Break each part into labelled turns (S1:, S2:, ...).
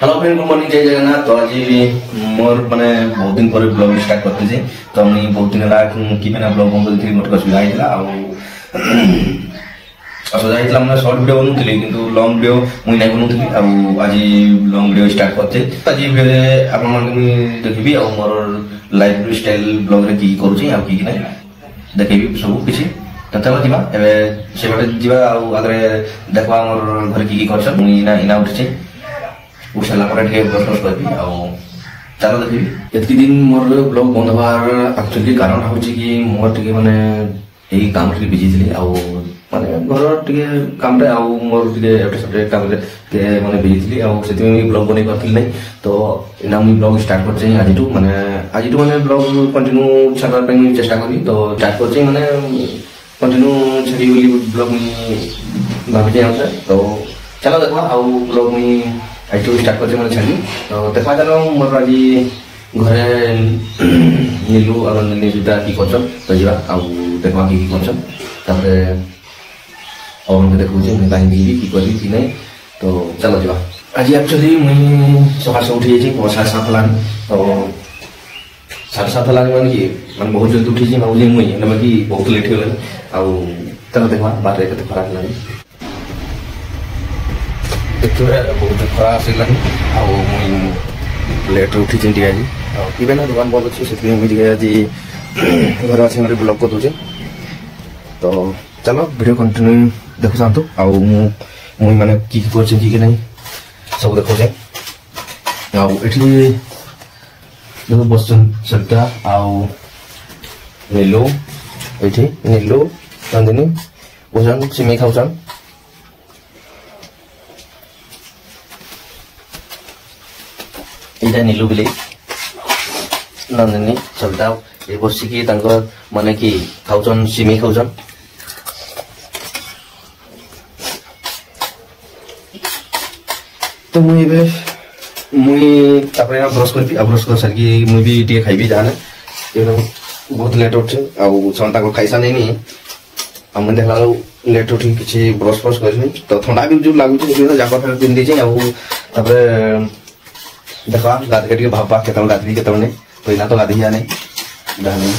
S1: Hello friend, good morning, जय जगन्नाथ। तो आज मोर माने बहुत दिन पर ब्लॉग स्टार्ट करते जे तो हमनी बहुत दिन ला कि बिना ब्लॉग बंद थी मोर असुविधा आइला असुविधा आइला मैं शॉर्ट वीडियो बनुतली किंतु लॉन्ग वीडियो मुई नै बनुतली आज लॉन्ग वीडियो स्टार्ट करते। आज वीडियो आपन मन देखबी आ मोर लाइफ स्टाइल ब्लॉग रे की करू छी आ की नै देखबी सब किछि। तो चलो जीवा एबे से बाटे जीवा आ आगरे देखबा मोर घर की करछ मुई ना इना उठछि उठला पर के ब्रश करबी आ चलो देखबी। एतकी दिन मोर ब्लॉग बंद हवार एक्चुअली कारण होछि कि मोर टिके माने एई काम रे बिजी थिले आ माने घर टिके काम रे आ मोर टिके एटे सब्जेक्ट काम रे के माने बिजी थिले आ सेति में ब्लॉग बनै करथिल नै। तो इना मुई ब्लॉग स्टार्ट करछि आजिटू माने ब्लॉग कंटिन्यू छाड़बार पे मुई चेष्टा करबी। तो स्टार्ट करछि माने कंटिन्यू छड़ी बोली ब्लॉग में भाभी जाय। तो चलो देखबा आ ब्लॉग में आइटू स्टार्ट करछि माने छड़ी। तो देखबा चलो मोर आज घरे नीलू और नीलूटा की करछ तो जीवा आ देखबा की करछ तापर और हम देखु जे मैं काहे की करबी कि नै। तो चलो जीवा। आज एक्चुअली मुई सकाळ से उठी जे 7:30 लाग तो 7:30 लाग माने कि माने बहुत जल्दी उठी जे माउली मुई एना कि बहुत लेट हो गेल आ चलो देखबा बात रे कते खराब लागी देखो बहुत खराब से लागी आ मुई लेट उठी जे आज इबे ना दुकान बंद अछि से मुई जे आज घर आसे हमरे ब्लॉग को दोजे। तो चलो वीडियो कंटिन्यू देखो जानतो आ मुई माने की करछ की नै सब देखो जे आ एठी देखो बसन सरिता आ नीलू एठी नीलू नंदिनी ओजन सिमे खाउछन। इटा नीलू बिले नंदिनी सरिता ए बसी की तांकर माने कि खाउछन सिमे खाउछन। तो मुई तापर ब्रश करबी आ ब्रश कर सारकी मुई भी टिके खाइबी जाने बहुत लेट उठे आ संता को खाइसा नहीं हम देखला लेट उठी किछि ब्रश ब्रश करनी। तो ठंडा भी जो लागु छै जाकर फेर दिन दी छै आ तापर देखा गाद के भापा केतन गादी केतन ने पहिला तो गादी जाने दाने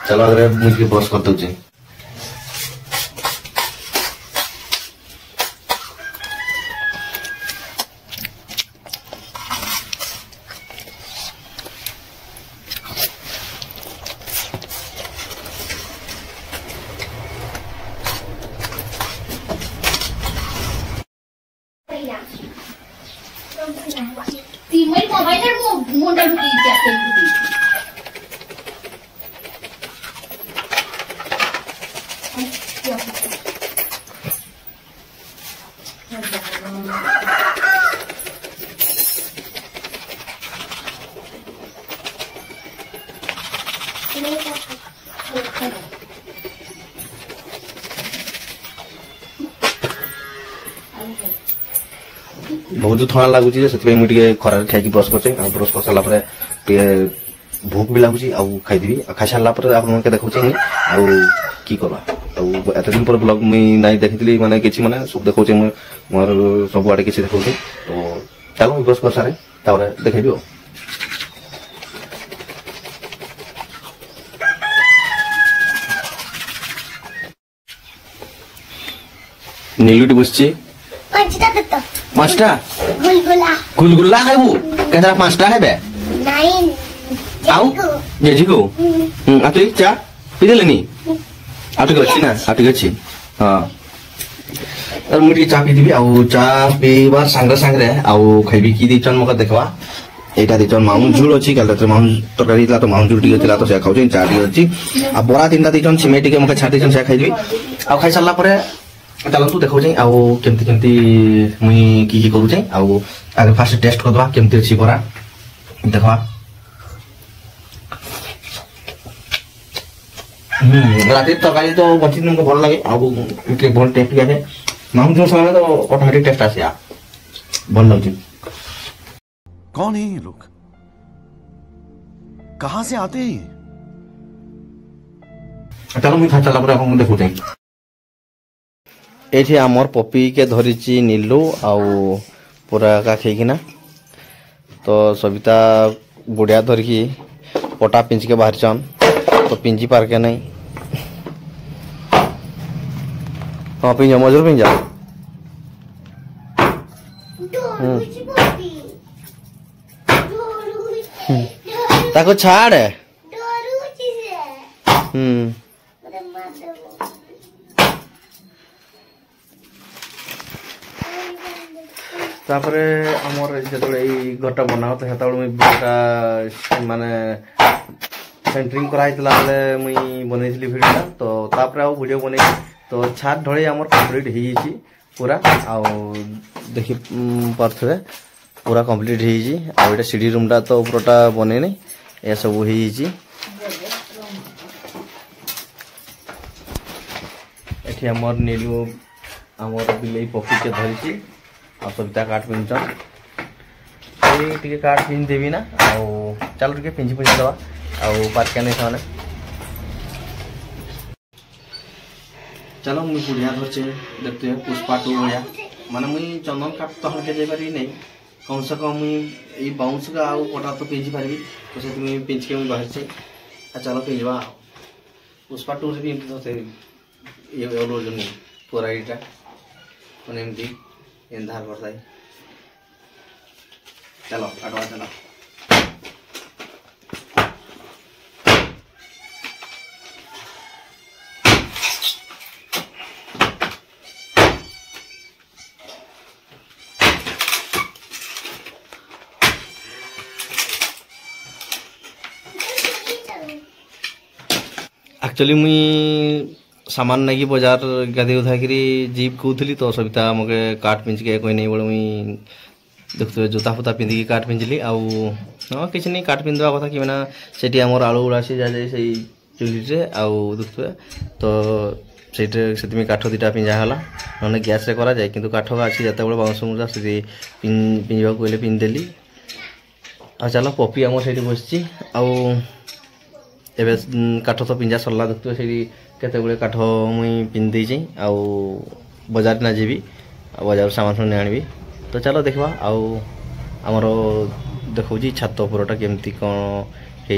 S1: चलो अगर मुझे ब्रश कर दो जे
S2: तीन मोबाइल मुंडा ढुकी जाते
S1: बहुत थोड़ा लगुच से मुझे खरार खाई ब्रश कर ब्रश कर सारा भूख भी लगुच खाईदेवी खाई सारा आप देखा कि करवा एत दिन पर ब्लॉग मुई नाई देखी माने किसी माने सब देखा मोर सब आड़े किसी देखा। तो चलो ब्रश कर सारे देखेबी नीलुटी बसची पांचटा गुलगुला खाइबू केतरा पांचटा खाइबे आउ जेजी को आतु चा पिदेलनी आतु गछि ना आतु गछि हां और मुठी चा पी दिबी आउ चा पीबा संग संग रे आउ खाइबी की दिचन मका देखबा एटा दिचन माउन झुल अछि काल त माउन तरकारी ला तो माउन झुल टिके तिला तो से खाउ चा टिके अछि आ बोरा तीनटा दिचन सिमे टिके मका छाडी दिचन से खाइ दिबी आ खाइ साला परे चलतु देखो केमती केमती मुई की करू आगे फास्ट टेस्ट करदवा केमती अछि बरा देखवा। राती तरकारी तो बची तुमको भल लगे आ भल टेस्ट आसे माउंट जो समय तो ऑटोमेटिक टेस्ट आसे भल लगे।
S3: कौन है ये लोग, कहां से आते हैं?
S1: चलो मुई खा चला पर आपन देखो एठी आमर पपी के धरिची नीलू आउ
S4: पूरा का खेकिना तो सबिता बुढ़िया धरिकी पटा पिंच के बाहर चन तो पिंजी पार के नहीं हाँ पिंजा मजूर पिंजा ताको छाड़ तापरे हमर जतले ई घरटा बनाओ तो हेता मुई वीडियोटा माने सेंटरिंग कराइतला बेले मुई बनैथिली वीडियोटा तो तापरे आ वीडियो बनै तो छात ढळे हमर कंप्लीट ही छी पूरा आ देखि परथवे पूरा कंप्लीट ही छी आ एटा सीडी रूमटा तो ऊपरटा बनै नै ए सब ही छी एठी हमर नीलू हमर बिलेई पक्षी के धरि छी आ सबिता काट पिंचन टे काट पिन देवी ना आउ चलो टे पिंची पिंच दवा आउ पार्क नहीं था चलो मुझे बुढ़िया धरचे देखते हैं पुष्पा 2 बढ़िया माने मुई चंदन काट तो हल्के जाई पारी नहीं कम से कम मुई ई बाउंस का आउ पटा तो पिंची पारबी तो से तुम पिंच के मुई बाहर से चलो पिंजवा पुष्पा 2 रे भी तो से ये ओलो जनी पूरा इटा माने एमती इंधार करता है चलो अटवा चलो एक्चुअली मुई सामान नहीं बाजार गाधे उधा करी जीप कहूली तो सबिता मके काट पिंच के कोई नहीं बोले मुई देखते जोता फुता पिंधिकी काट पिंजली आउ हाँ किसी नहीं काट पिंधवा कथा कि मैंने सेठी आमर आलू गुड़ा सी जाए से चुली आउ देखते तो से काठ दुटा पिंजा है ना गैस रे करा जाए कि काठ अच्छी जिते बड़े बाउंस मुजा से पिंजा कहले पिंधदेली आ चलो पपी आम से बसची आउ एबे काठ तो पिंजा सरला देखते से केते गुड़े काठ मुई पिंधे आउ बाजार ना जीवी बाजार सामान सुन आनबी तो चलो देखा आउ आमर देखा छात उपरटा केमती कौन है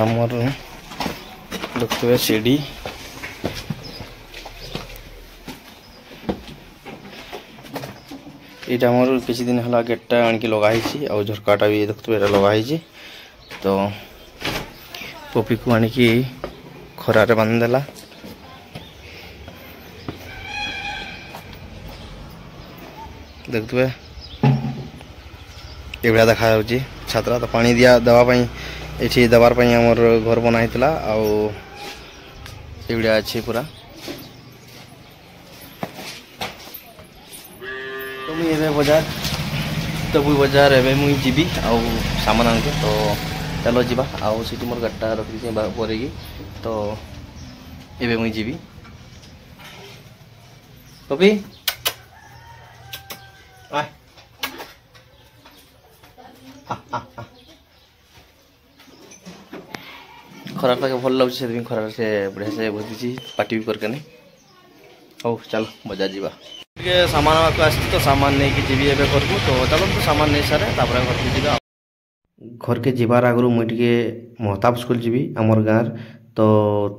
S4: आमर देखते सीढ़ी ये आमर किसी दिन है गेटा आनिक लगाई आउ झरकाटा भी देखते लगाई तो पपी को आनिक खरारे बांधदेला देखते ये देखा छात्रा तो पानी दिया देवाई ये देवार आमर घर बनाई आउे अच्छी पूरा तो मुझे बाजार तबु बाजार एवं मुई जीवी आउ सामान आनके तो चलो जीवा आउ सीटी मोर गाड़टा रखी परे तो एवं मुई जीवी पपी खराब लगे भल लगे से खराब से बढ़िया से बसी पार्टी भी करके नहीं हो चलो बाजार जीवा सामान आसी तो सामान नहीं कि जीवी एवं करबू तो चलो तो सामान नहीं सारे तापर घर के जीवा घर के जीवार आगु मुझे महताब स्कूल जीवी आमर गाँव तो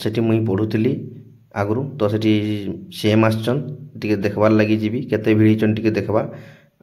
S4: सेठी मुई पढ़ुली आगु तो सेठी सीएम आसन टे देखबार लगी जीवी केते भिड़ीचन टे देखबा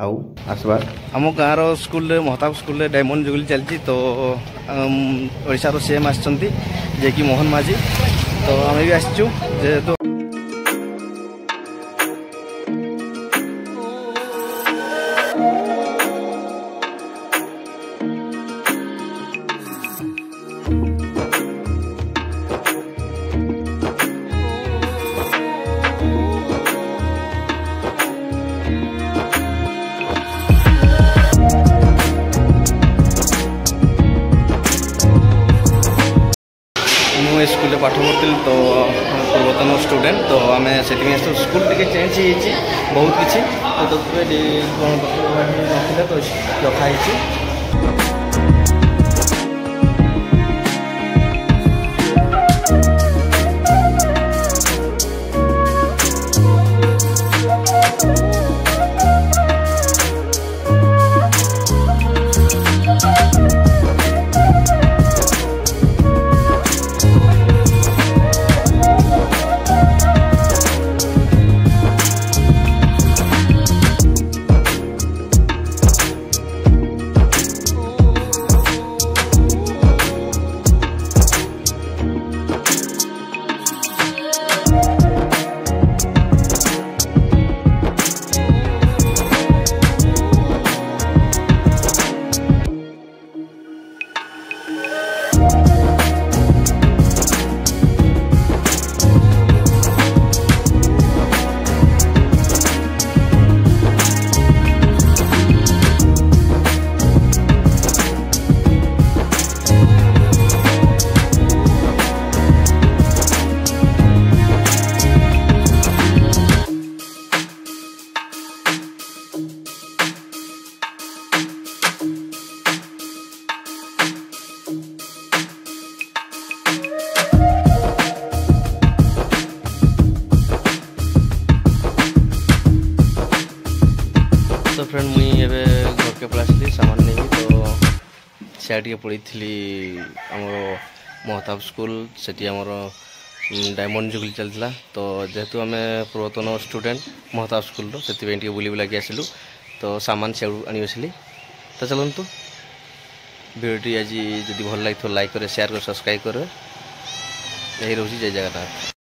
S4: आउ आसबार आम गाँव school Mahtab school diamond jubilee चलती तो ओडिशा रो सीएम आछंती जे कि मोहन माझी तो आम भी आसचु जेहेतु स्कूल पाठ पढ़ी तो पूर्वतन स्टूडेंट तो आम से स्कूल टे चेंज हो बहुत किसी तो रखाई ସିଆଡ଼େ ଟିକେ ପଳେଇଥିଲି ଆମର ମହତାବ ସ୍କୁଲ ସେଠି ଆମର ଡାଇମଣ୍ଡ ଜୁବଲି ଚାଲିଥିଲା ତ ଯେହେତୁ ଆମେ ପୂର୍ବତନ ଷ୍ଟୁଡେଣ୍ଟ ମହତାବ ସ୍କୁଲର ସେଥିପାଇଁ ଟିକେ ବୁଲି ବୁଲାକି ଆସିଲୁ ତ ସାମାନ ସିଆଡ଼ୁ ଆଣି ଆସିଲି ତ ଚାଲନ୍ତୁ ଭିଡ଼ିଓଟି ଆଜି ଯଦି ଭଲ ଲାଗିଥିବ ଲାଇକ୍ କରେ ସେୟାର କରେ ସବସ୍କ୍ରାଇବ୍ କରେ ଏହି ରହୁଛି ଜୟ ଜଗନ୍ନାଥ।